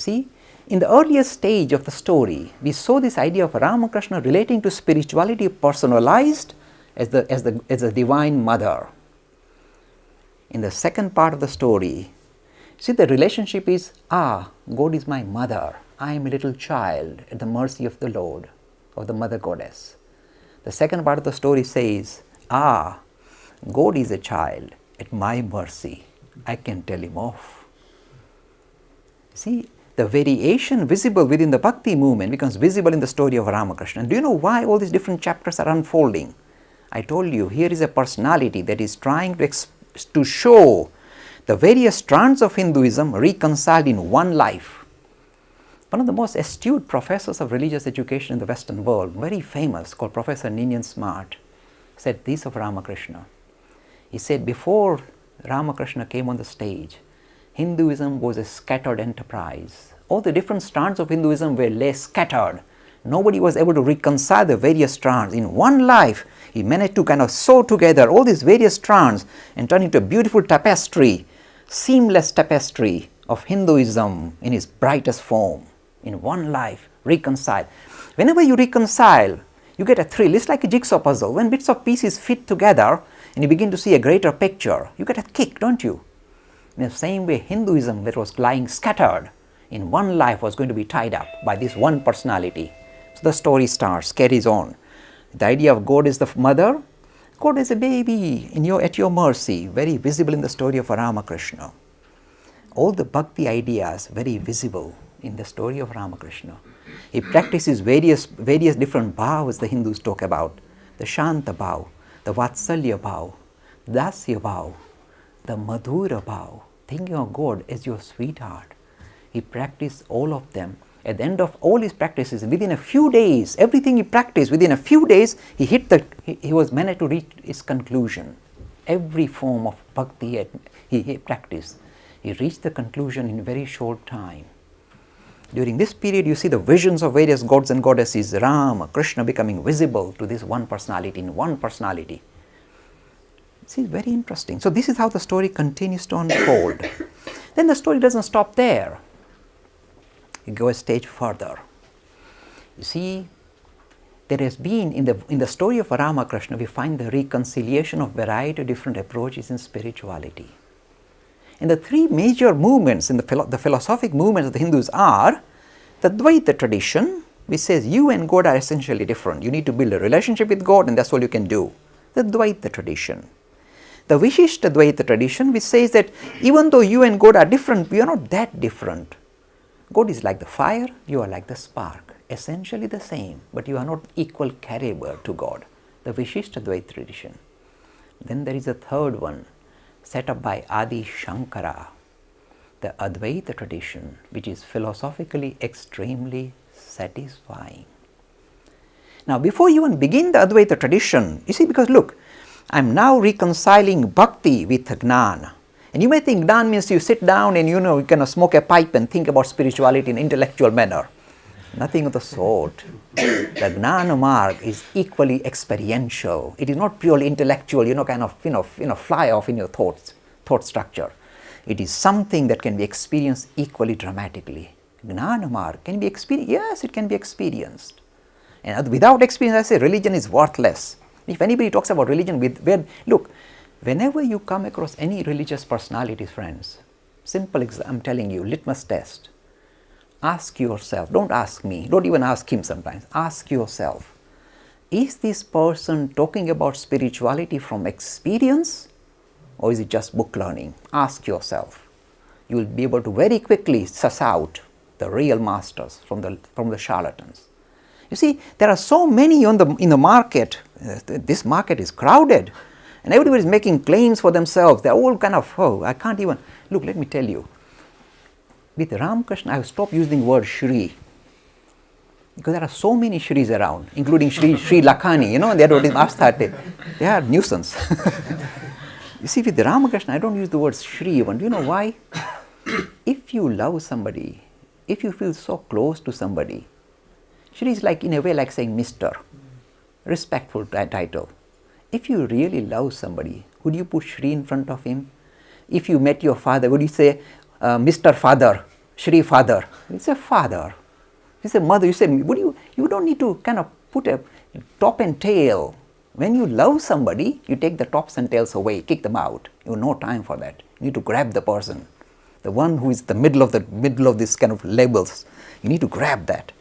see, in the earliest stage of the story, we saw this idea of Ramakrishna relating to spirituality personalized as the divine mother. In the second part of the story, see, the relationship is, God is my mother. I am a little child at the mercy of the Lord, of the mother goddess. The second part of the story says, God is a child at my mercy. I can tell him off. See, the variation visible within the Bhakti movement becomes visible in the story of Ramakrishna. Do you know why all these different chapters are unfolding? I told you, here is a personality that is trying to show the various strands of Hinduism reconciled in one life. One of the most astute professors of religious education in the Western world, very famous, called Professor Ninian Smart, said this of Ramakrishna. He said, before Ramakrishna came on the stage, Hinduism was a scattered enterprise. All the different strands of Hinduism were less scattered. Nobody was able to reconcile the various strands. In one life, he managed to kind of sew together all these various strands and turn into a beautiful tapestry, seamless tapestry of Hinduism in its brightest form. In one life, reconcile. Whenever you reconcile, you get a thrill. It's like a jigsaw puzzle. When bits of pieces fit together and you begin to see a greater picture, you get a kick, don't you? In the same way, Hinduism that was lying scattered in one life was going to be tied up by this one personality. So the story starts, carries on. The idea of God is the mother, God is a baby at your mercy, very visible in the story of Ramakrishna. All the bhakti ideas very visible in the story of Ramakrishna. He practices various different bhavas the Hindus talk about. The Shanta bhav, the Vatsalya bhav, Dasya bhav, the Madhura bhav, thinking of God as your sweetheart. He practiced all of them. At the end of all his practices, within a few days, everything he practiced, within a few days, he was managed to reach his conclusion. Every form of bhakti he practiced, he reached the conclusion in a very short time. During this period, you see the visions of various gods and goddesses, Rama, Krishna becoming visible to this one personality in one personality. See, very interesting. So this is how the story continues to unfold. Then the story doesn't stop there. You go a stage further. You see, there has been, in the story of Ramakrishna, we find the reconciliation of variety of different approaches in spirituality. And the three major movements in the philosophic movements of the Hindus are the Dvaita tradition, which says you and God are essentially different. You need to build a relationship with God and that's all you can do. The Dvaita tradition. The Vishishta Dvaita tradition, which says that even though you and God are different, we are not that different. God is like the fire, you are like the spark, essentially the same, but you are not equal caliber to God. The Vishishta Dvaita tradition. Then there is a third one, set up by Adi Shankara, the Advaita tradition, which is philosophically extremely satisfying. Now, before you even begin the Advaita tradition, you see, because look, I am now reconciling bhakti with jnana. And you may think jnana means you sit down and you kind of smoke a pipe and think about spirituality in an intellectual manner. Nothing of the sort. The jnana marg is equally experiential. It is not purely intellectual, fly off in your thought structure. It is something that can be experienced equally dramatically. Jnana marg can be experienced. Yes, it can be experienced. And without experience, I say religion is worthless. If anybody talks about religion, look, whenever you come across any religious personalities, friends, simple I'm telling you, litmus test. Ask yourself, don't ask me, don't even ask him sometimes, ask yourself, is this person talking about spirituality from experience or is it just book learning? Ask yourself. You will be able to very quickly suss out the real masters from the charlatans. You see, there are so many in the market. This market is crowded and everybody is making claims for themselves. They're all kind of, I can't even, look, let me tell you. With Ramkrishna, I have stopped using the word Shri because there are so many Shris around, including Shri Lakhani, they are they are nuisance. You see, with Ramakrishna, I don't use the word Shri even. Do you know why? If you love somebody, if you feel so close to somebody, Shri is like, in a way, like saying Mr. Respectful title. If you really love somebody, would you put Shri in front of him? If you met your father, would you say, Mr. Father, Shri Father. It's a father. It's a mother. You say, you don't need to kind of put a top and tail. When you love somebody, you take the tops and tails away, kick them out. You have no time for that. You need to grab the person, the one who is the middle of this kind of labels. You need to grab that.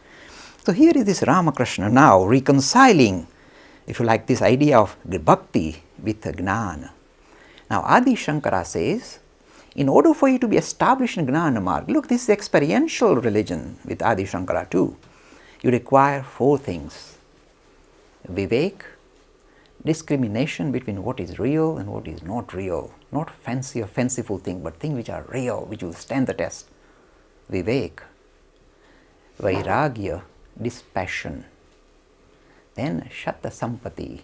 So here is this Ramakrishna now reconciling, if you like, this idea of bhakti with gnana. Now Adi Shankara says, in order for you to be established in gnana marg, look, this is experiential religion with Adi Shankara too. You require 4 things: vivek, discrimination between what is real and what is not real, not fancy or fanciful thing, but things which are real, which will stand the test. Vivek, vairagya, dispassion, then shatta sampati.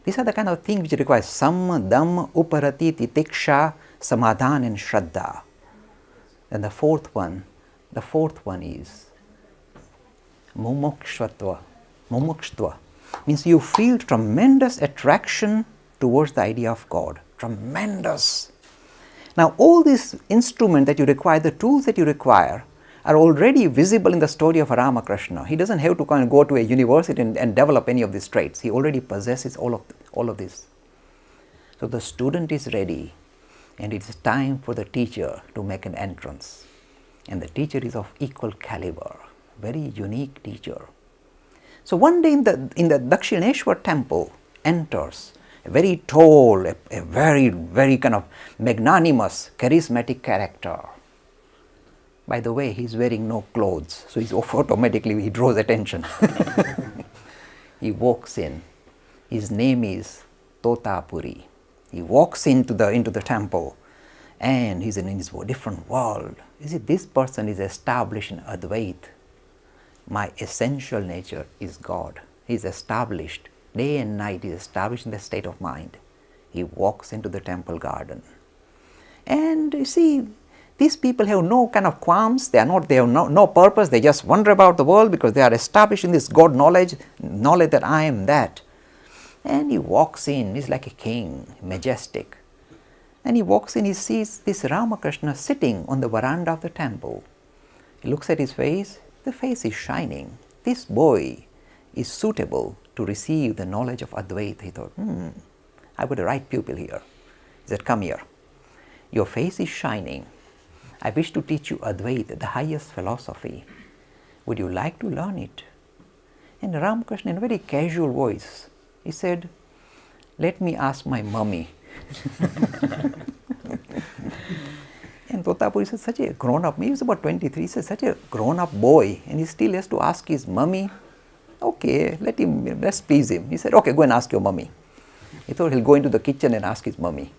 These are the kind of things which require sam, dam, uparati, titiksha, samadhan and shraddha. And the fourth one is mumukshvatva. Mumukshva means you feel tremendous attraction towards the idea of God. Tremendous. Now all these instruments that you require, the tools that you require, are already visible in the story of Ramakrishna. He doesn't have to kind of go to a university and develop any of these traits. He already possesses all of this. So the student is ready, and it is time for the teacher to make an entrance. And the teacher is of equal caliber, very unique teacher. So one day in the Dakshineshwar temple enters a very tall, a very, very kind of magnanimous, charismatic character. By the way, he's wearing no clothes, so automatically he draws attention. He walks in. His name is Totapuri. He walks into the temple, and he's in his different world. You see, this person is established in Advait. My essential nature is God. He is established. Day and night he is established in the state of mind. He walks into the temple garden. And you see, these people have no kind of qualms. They have no purpose. They just wander about the world because they are established in this God knowledge that I am that. And he walks in. He's like a king, majestic. And he walks in. He sees this Ramakrishna sitting on the veranda of the temple. He looks at his face. The face is shining. This boy is suitable to receive the knowledge of Advaita. He thought, I've got a right pupil here. He said, come here. Your face is shining. I wish to teach you Advaita, the highest philosophy. Would you like to learn it? And Ramakrishna, in a very casual voice, he said, let me ask my mummy. And Totapuri said, such a grown-up, he was about 23, he said, such a grown-up boy, and he still has to ask his mummy. Okay, let's please him. He said, okay, go and ask your mummy. He thought he'll go into the kitchen and ask his mummy.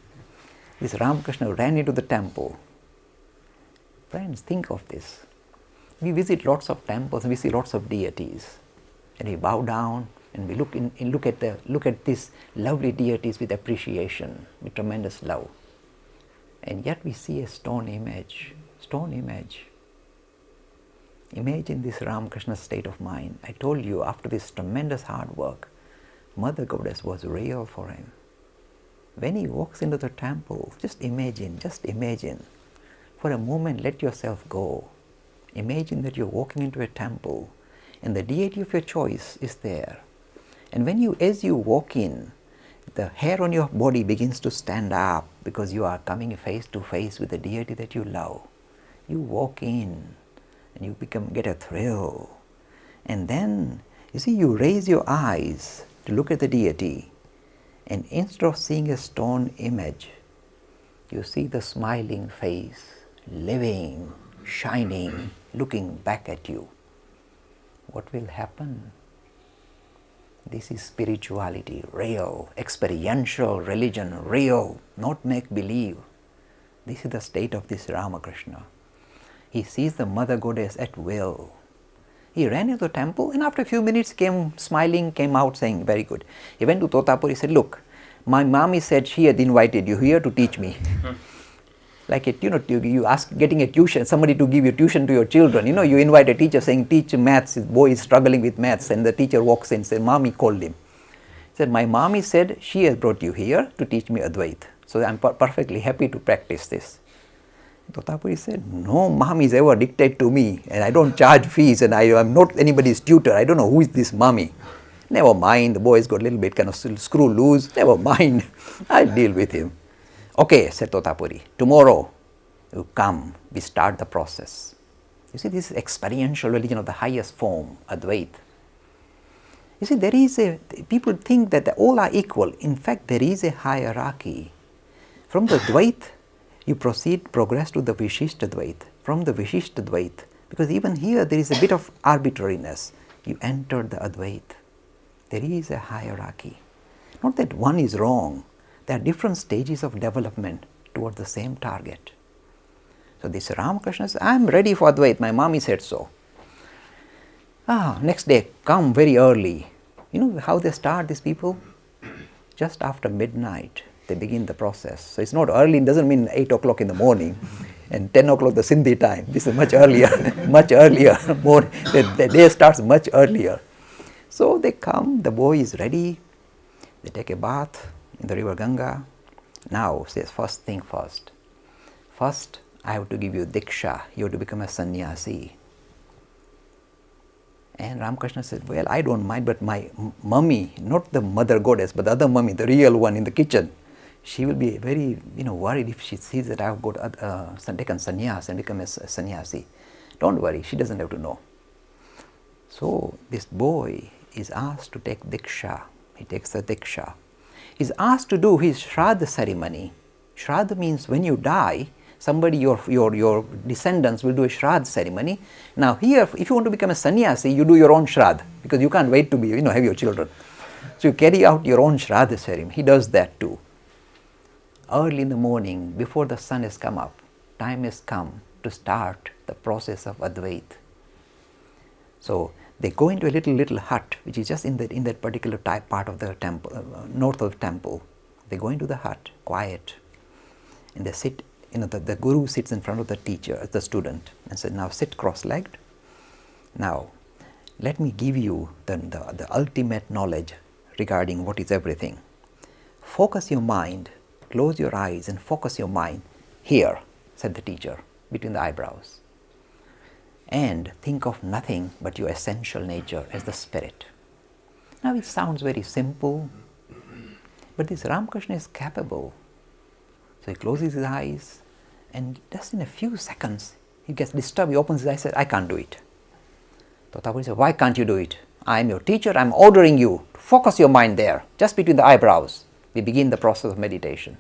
This Ramakrishna ran into the temple. Friends, think of this. We visit lots of temples and we see lots of deities. And we bow down and we look at these lovely deities with appreciation, with tremendous love. And yet we see a stone image. Imagine this Ramakrishna's state of mind. I told you, after this tremendous hard work, Mother Goddess was real for him. When he walks into the temple, just imagine. For a moment, let yourself go. Imagine that you're walking into a temple and the deity of your choice is there. And as you walk in, the hair on your body begins to stand up because you are coming face to face with the deity that you love. You walk in and you get a thrill. And then, you see, you raise your eyes to look at the deity, and instead of seeing a stone image, you see the smiling face, living, shining, looking back at you. What will happen? This is spirituality, real, experiential religion, real, not make-believe. This is the state of this Ramakrishna. He sees the Mother Goddess at will. He ran into the temple and after a few minutes came smiling, came out saying, very good. He went to Totapuri, he said, look, my mommy said she had invited you here to teach me. Like you ask getting a tuition, somebody to give you tuition to your children. You invite a teacher saying, teach maths, his boy is struggling with maths, and the teacher walks in and says, mommy called him. He said, my mommy said she has brought you here to teach me Advaita. So I'm perfectly happy to practice this. Totapuri said, no mummies ever dictate to me, and I don't charge fees, and I am not anybody's tutor. I don't know who is this mummy. Never mind, the boy's got a little bit kind of screw loose. Never mind, I'll deal with him. Okay, said Totapuri, tomorrow you come, we start the process. You see, this is experiential religion of the highest form, Advaita. You see, people think that all are equal. In fact, there is a hierarchy. From the Dvaita, you progress to the Vishishta Dvaita. From the Vishishta Dvaita, because even here there is a bit of arbitrariness, you enter the Advaita. There is a hierarchy. Not that one is wrong. There are different stages of development towards the same target. So this Ramakrishna says, I am ready for Advaita. My mommy said so. Next day, come very early. You know how they start, these people? Just after midnight, they begin the process. So it's not early, it doesn't mean 8 o'clock in the morning and 10 o'clock the Sindhi time. This is much earlier, much earlier. The day starts much earlier. So they come, the boy is ready, they take a bath in the river Ganga. Now, says first thing first. First, I have to give you Diksha, you have to become a sannyasi. And Ramakrishna said, well, I don't mind, but my mummy, not the mother goddess, but the other mummy, the real one in the kitchen, she will be very, worried if she sees that I have got taken sannyas and become a sannyasi. Don't worry, she doesn't have to know. So this boy is asked to take Diksha. He takes the Diksha. He's asked to do his Shraddha ceremony. Shraddha means when you die, somebody, your descendants will do a Shraddha ceremony. Now here, if you want to become a sannyasi, you do your own Shraddha, because you can't wait to be, have your children. So you carry out your own Shraddha ceremony. He does that too. Early in the morning, before the sun has come up, time has come to start the process of Advaita. So they go into a little hut, which is just in that particular part of the temple, north of the temple. They go into the hut, quiet, and they sit. The guru sits in front of the teacher, the student, and said, now sit cross-legged. Now, let me give you the ultimate knowledge regarding what is everything. Focus your mind, close your eyes and focus your mind here, said the teacher, between the eyebrows. And think of nothing but your essential nature as the spirit. Now it sounds very simple, but this Ramakrishna is capable. So he closes his eyes, and just in a few seconds, he gets disturbed. He opens his eyes and says, I can't do it. Totapuri said, why can't you do it? I am your teacher. I am ordering you to focus your mind there, just between the eyebrows. We begin the process of meditation.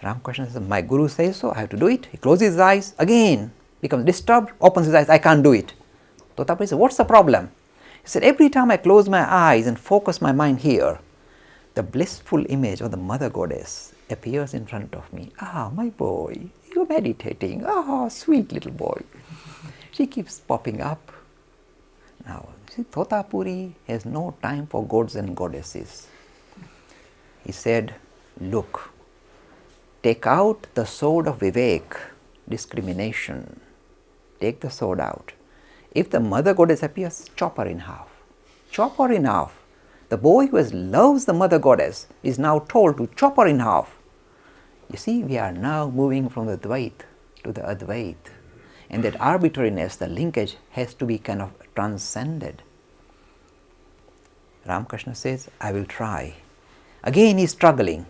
Ramakrishna says, my guru says so, I have to do it. He closes his eyes, again becomes disturbed, opens his eyes, I can't do it. Totapuri said, what's the problem? He said, every time I close my eyes and focus my mind here, the blissful image of the mother goddess appears in front of me. My boy, you're meditating. Sweet little boy. She keeps popping up. Now, see, Totapuri has no time for gods and goddesses. He said, look, take out the sword of Vivek, discrimination. Take the sword out. If the mother goddess appears, chop her in half. Chop her in half. The boy who loves the mother goddess is now told to chop her in half. You see, we are now moving from the Dvaita to the Advaita. And that arbitrariness, the linkage, has to be kind of transcended. Ramakrishna says, I will try. Again he is struggling.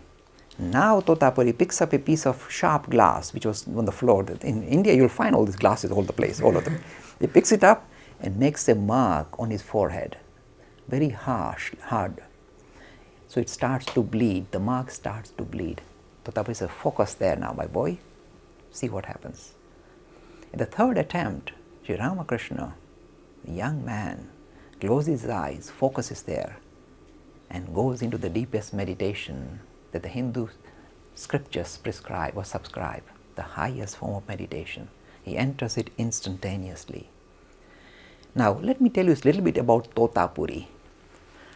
Now Totapuri picks up a piece of sharp glass which was on the floor. In India you will find all these glasses all the place, all of them. He picks it up and makes a mark on his forehead. Very harsh, hard. So it starts to bleed, the mark starts to bleed. Totapuri says, focus there now, my boy. See what happens. In the third attempt, Sri Ramakrishna, the young man, closes his eyes, focuses there, and goes into the deepest meditation that the Hindu scriptures prescribe or subscribe, the highest form of meditation. He enters it instantaneously. Now, let me tell you a little bit about Totapuri.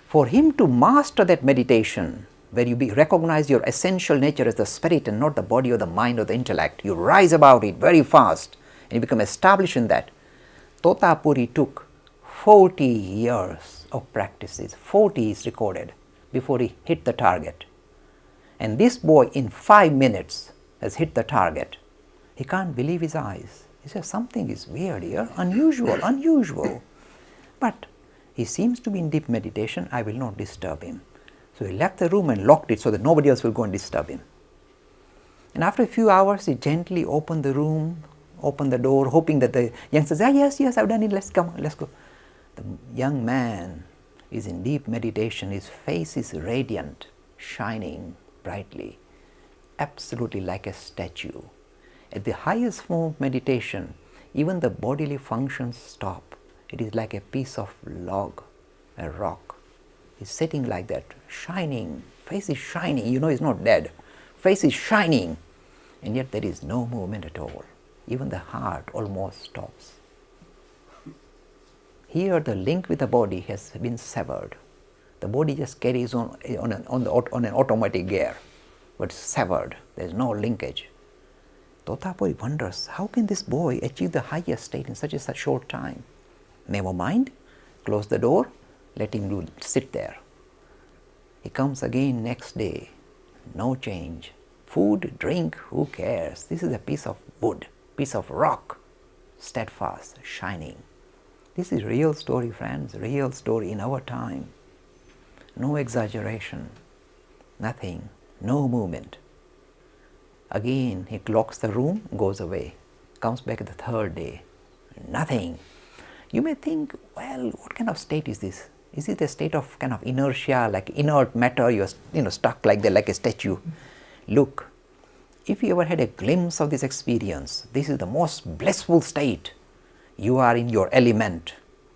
For him to master that meditation, where you recognize your essential nature as the spirit and not the body or the mind or the intellect, you rise above it very fast and you become established in that. Totapuri took 40 years of practices, 40 is recorded, before he hit the target. And this boy in 5 minutes has hit the target. He can't believe his eyes. He says, something is weird here, unusual. But he seems to be in deep meditation, I will not disturb him. So he left the room and locked it so that nobody else will go and disturb him. And after a few hours, he gently opened the room, opened the door, hoping that the youngster says, yes, I've done it, let's go. The young man is in deep meditation, his face is radiant, shining brightly, absolutely like a statue. At the highest form of meditation, even the bodily functions stop. It is like a piece of log, a rock. He's sitting like that, shining, face is shining, he's not dead. Face is shining, and yet there is no movement at all. Even the heart almost stops. Here the link with the body has been severed. The body just carries on an automatic gear, but severed. There is no linkage. Totapuri wonders, how can this boy achieve the highest state in such a short time? Never mind, close the door, let him sit there. He comes again next day, no change. Food, drink, who cares? This is a piece of wood, piece of rock, steadfast, shining. This is real story, friends, real story in our time. No exaggeration, nothing, no movement. Again, he locks the room, goes away, comes back the third day, nothing. You may think, well, what kind of state is this? Is it a state of kind of inertia, like inert matter, you're stuck like that, like a statue? Look, if you ever had a glimpse of this experience, this is the most blissful state. You are in your element,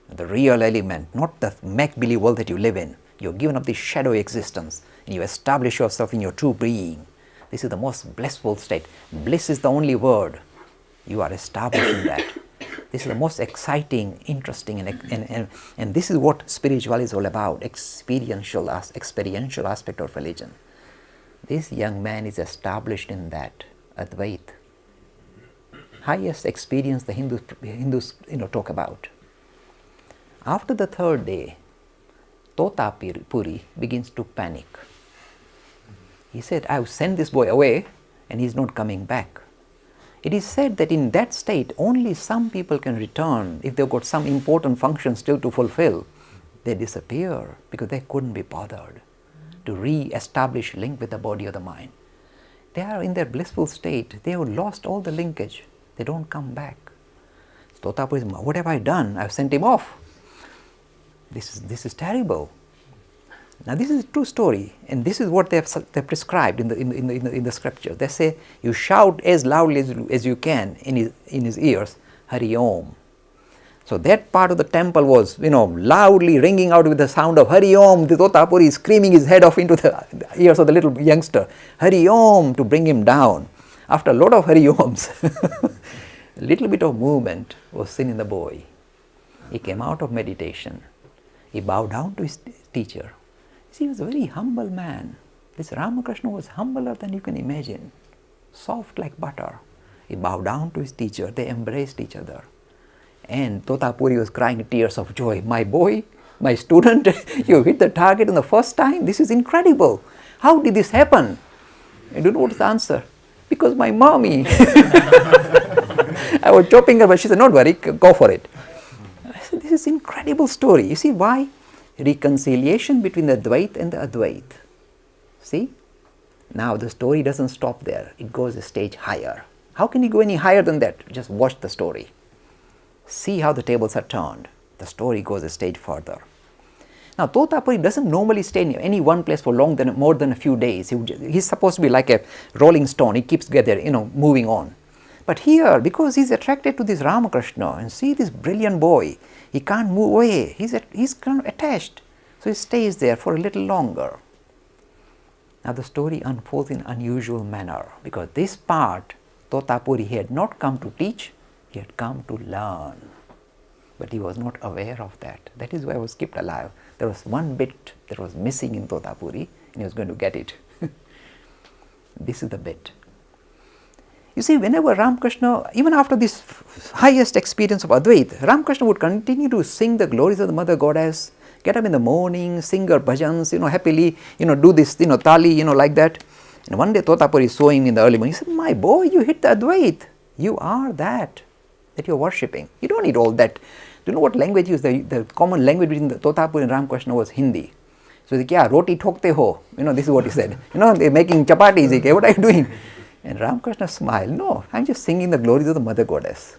the real element, not the make-believe world that you live in. You're given up this shadowy existence and you establish yourself in your true being. This is the most blissful state. Bliss is the only word. You are establishing that. This is the most exciting, interesting, and this is what spirituality is all about, experiential aspect of religion. This young man is established in that, Advait. Highest experience the Hindus talk about. After the third day, Totapuri begins to panic. He said, I've sent this boy away and he's not coming back. It is said that in that state, only some people can return if they've got some important function still to fulfill. They disappear because they couldn't be bothered to re-establish link with the body or the mind. They are in their blissful state. They have lost all the linkage. They don't come back. Totapuri says, what have I done? I've sent him off. This is terrible. Now this is a true story, and this is what they prescribed in the scripture. They say, you shout as loudly as you can in his ears, Hari Om. So that part of the temple was, loudly ringing out with the sound of Hari Om. The Totapuri is screaming his head off into the ears of the little youngster, Hari Om, to bring him down. After a lot of Hari Oms, a little bit of movement was seen in the boy. He came out of meditation. He bowed down to his teacher. See, he was a very humble man. This Ramakrishna was humbler than you can imagine, soft like butter. He bowed down to his teacher. They embraced each other. And Totapuri was crying tears of joy. My boy, my student, you hit the target on the first time. This is incredible. How did this happen? I don't know what the answer. Because my mommy. I was chopping her, but she said, don't worry, go for it. I said, this is an incredible story. You see why? Reconciliation between the Dvait and the Advait. See? Now the story doesn't stop there. It goes a stage higher. How can you go any higher than that? Just watch the story. See how the tables are turned. The story goes a stage further. Now Totapuri doesn't normally stay in any one place for more than a few days. He's supposed to be like a rolling stone. He keeps moving on. But here, because he's attracted to this Ramakrishna and see this brilliant boy, he can't move away. He's kind of attached. So he stays there for a little longer. Now the story unfolds in unusual manner because this part, Totapuri, he had not come to teach, he had come to learn. But he was not aware of that. That is why I was kept alive. There was one bit that was missing in Totapuri and he was going to get it. This is the bit. You see, whenever Ramkrishna, even after this highest experience of Advait, Ramkrishna would continue to sing the glories of the Mother Goddess, get up in the morning, sing her bhajans, happily, do this, tali, like that. And one day Totapuri saw him in the early morning. He said, my boy, you hit the Advait. You are that you are worshipping. You don't need all that. Do you know what language is? The common language between the Totapuri and Ramkrishna was Hindi. So he's like, yeah, roti thokte ho. This is what he said. They're making chapatis. Like, what are you doing? And Ramkrishna smiled. No, I'm just singing the glories of the Mother Goddess.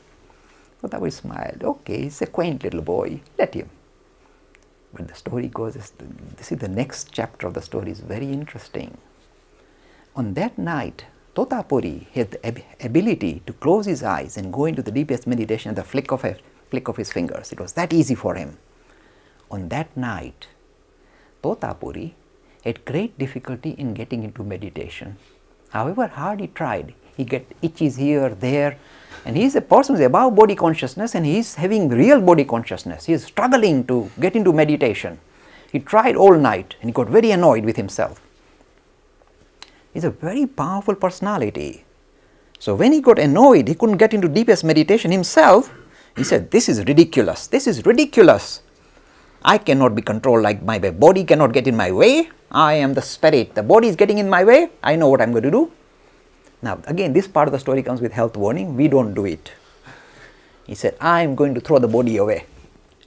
Totapuri smiled. Okay, he's a quaint little boy. Let him. But the story goes, this is the next chapter of the story, is very interesting. On that night, Totapuri had the ability to close his eyes and go into the deepest meditation at the flick of his fingers. It was that easy for him. On that night, Totapuri had great difficulty in getting into meditation. However hard he tried, he get itches here, there, and he is a person who is above body consciousness and he is having real body consciousness. He is struggling to get into meditation. He tried all night and he got very annoyed with himself. He is a very powerful personality. So when he got annoyed, he couldn't get into deepest meditation himself, he said, this is ridiculous, this is ridiculous. I cannot be controlled like my body cannot get in my way. I am the spirit. The body is getting in my way. I know what I'm going to do. Now, again, this part of the story comes with health warning. We don't do it. He said, I am going to throw the body away.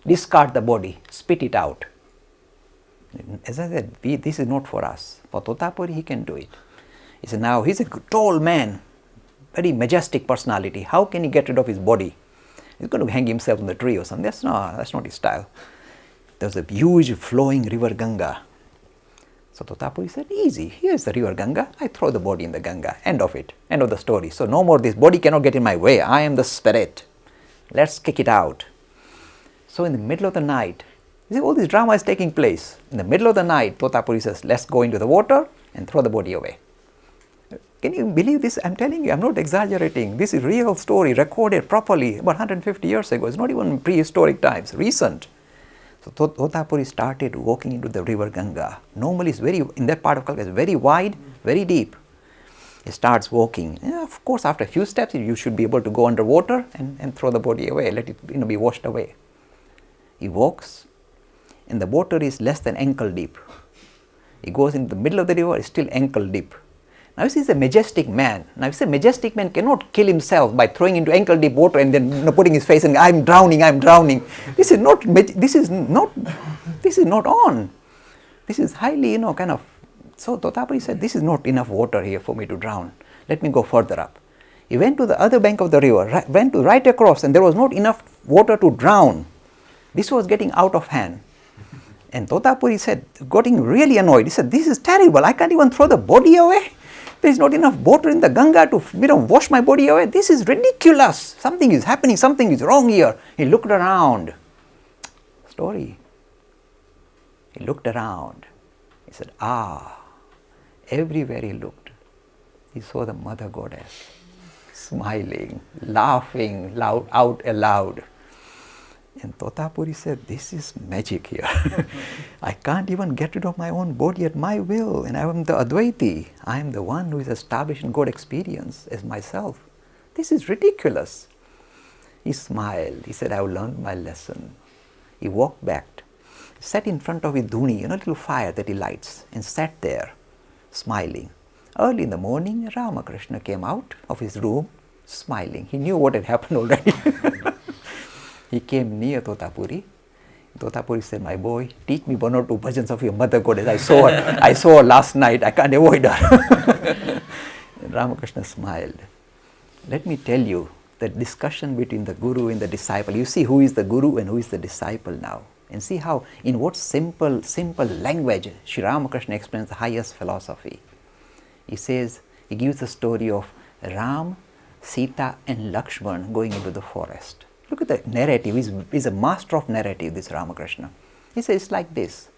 Discard the body. Spit it out. As I said, this is not for us. For Totapuri, he can do it. He said, now he's a tall man, very majestic personality. How can he get rid of his body? He's going to hang himself on the tree or something. That's not his style. There's a huge flowing river Ganga. So Totapuri said, easy, here's the river Ganga, I throw the body in the Ganga, end of it, end of the story. So no more, this body cannot get in my way, I am the spirit, let's kick it out. So in the middle of the night, you see all this drama is taking place. In the middle of the night, Totapuri says, let's go into the water and throw the body away. Can you believe this? I'm telling you, I'm not exaggerating. This is real story, recorded properly about 150 years ago. It's not even prehistoric times, recent. So Totapuri started walking into the river Ganga. Normally it's in that part of Calcutta, it's very wide, very deep. He starts walking. Of course, after a few steps, you should be able to go underwater and throw the body away, let it be washed away. He walks, and the water is less than ankle deep. He goes into the middle of the river, it's still ankle deep. Now, this is a majestic man. Now, if a majestic man cannot kill himself by throwing into ankle deep water and then putting his face and I'm drowning, I'm drowning. This is not on. This is highly, kind of. So Totapuri said, this is not enough water here for me to drown. Let me go further up. He went to the other bank of the river, went to right across, and there was not enough water to drown. This was getting out of hand. And Totapuri said, getting really annoyed. He said, this is terrible. I can't even throw the body away. There is not enough water in the Ganga to wash my body away. This is ridiculous. Something is happening. Something is wrong here. He looked around. Story. He looked around. He said, everywhere he looked, he saw the Mother Goddess smiling, laughing out aloud. And Totapuri said, this is magic here. I can't even get rid of my own body at my will. And I am the Advaiti. I am the one who is established in God experience as myself. This is ridiculous. He smiled. He said, I have learned my lesson. He walked back, sat in front of his dhuni, a little fire that he lights, and sat there, smiling. Early in the morning, Ramkrishna came out of his room, smiling. He knew what had happened already. He came near Totapuri. Totapuri said, my boy, teach me one or two bhajans of your Mother Goddess. I saw her last night. I can't avoid her. Ramkrishna smiled. Let me tell you the discussion between the Guru and the disciple. You see who is the Guru and who is the disciple now. And see how, in what simple language, Sri Ramakrishna explains the highest philosophy. He says, he gives the story of Ram, Sita and Lakshman going into the forest. Look at the narrative. He's a master of narrative, this Ramakrishna. He says it's like this.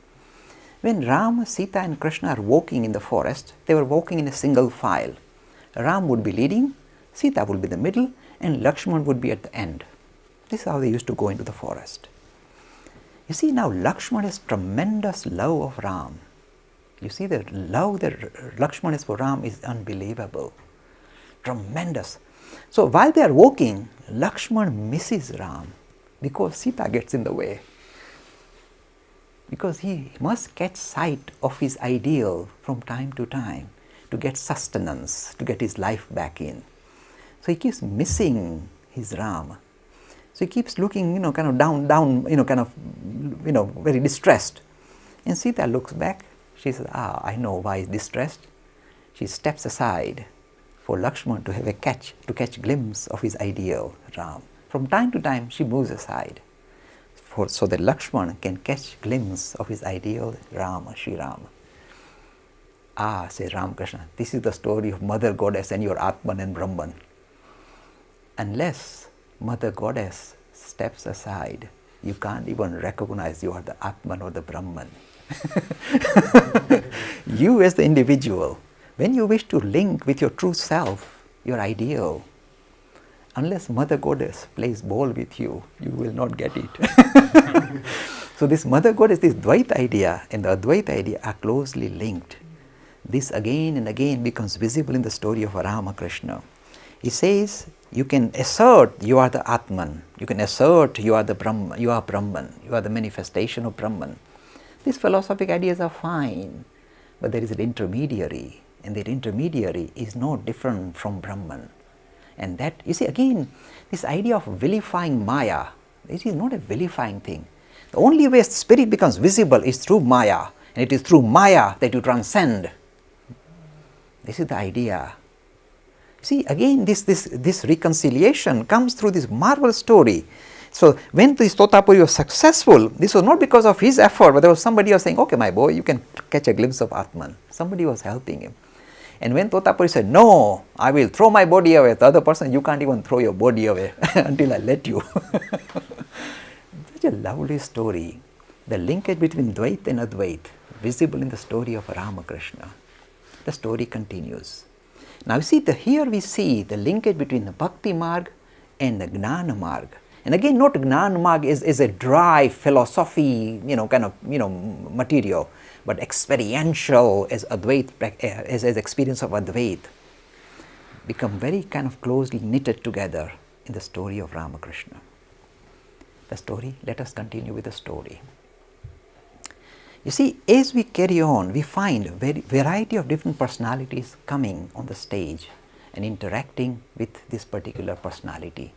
When Ram, Sita and Krishna are walking in the forest, they were walking in a single file. Ram would be leading, Sita would be in the middle, and Lakshman would be at the end. This is how they used to go into the forest. You see, now Lakshman has tremendous love of Ram. You see, the love that Lakshman has for Ram is unbelievable. Tremendous. So while they are walking, Lakshman misses Ram because Sita gets in the way. Because he must catch sight of his ideal from time to time to get sustenance, to get his life back in. So he keeps missing his Ram. So he keeps looking, kind of down, kind of, very distressed. And Sita looks back. She says, I know why he's distressed. She steps aside for Lakshman to have to catch glimpse of his ideal Ram. From time to time, she moves aside so that Lakshman can catch glimpse of his ideal Ram, Sri Ram. Says Ramkrishna, this is the story of Mother Goddess and your Atman and Brahman. Unless Mother Goddess steps aside, you can't even recognize you are the Atman or the Brahman. You as the individual, when you wish to link with your true self, your ideal, unless Mother Goddess plays ball with you, you will not get it. So this Mother Goddess, this Dvaita idea and the Advaita idea are closely linked. This again and again becomes visible in the story of Ramakrishna. He says, you can assert you are the Atman, you can assert you are the Brahman, you are Brahman, you are the manifestation of Brahman. These philosophic ideas are fine, but there is an intermediary, and that intermediary is no different from Brahman. And that, you see, again, this idea of vilifying Maya, this is not a vilifying thing. The only way spirit becomes visible is through Maya, and it is through Maya that you transcend. This is the idea. See, again, this reconciliation comes through this marvelous story. So, when this Totapuri was successful, this was not because of his effort, but there was somebody else saying, okay, my boy, you can catch a glimpse of Atman. Somebody was helping him. And when Totapuri said, no, I will throw my body away, the other person, you can't even throw your body away until I let you. Such a lovely story. The linkage between Dvaita and Advaita, visible in the story of Ramakrishna. The story continues. Now, you see, here we see the linkage between the Bhakti Marg and the Gnana Marg. And again, not Gnana Marg is a dry philosophy, material, but experiential as Advait, as experience of Advait, become very kind of closely knitted together in the story of Ramakrishna. The story, let us continue with the story. You see, as we carry on, we find a variety of different personalities coming on the stage and interacting with this particular personality.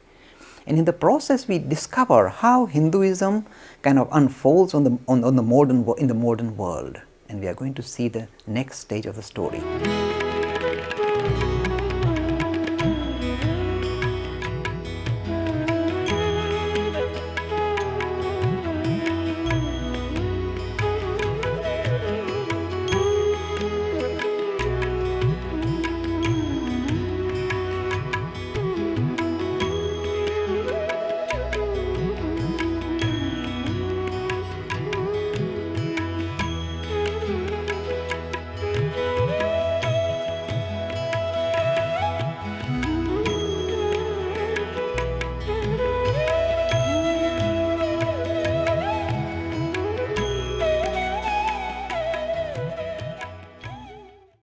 And in the process, we discover how Hinduism kind of unfolds in the modern world. And we are going to see the next stage of the story.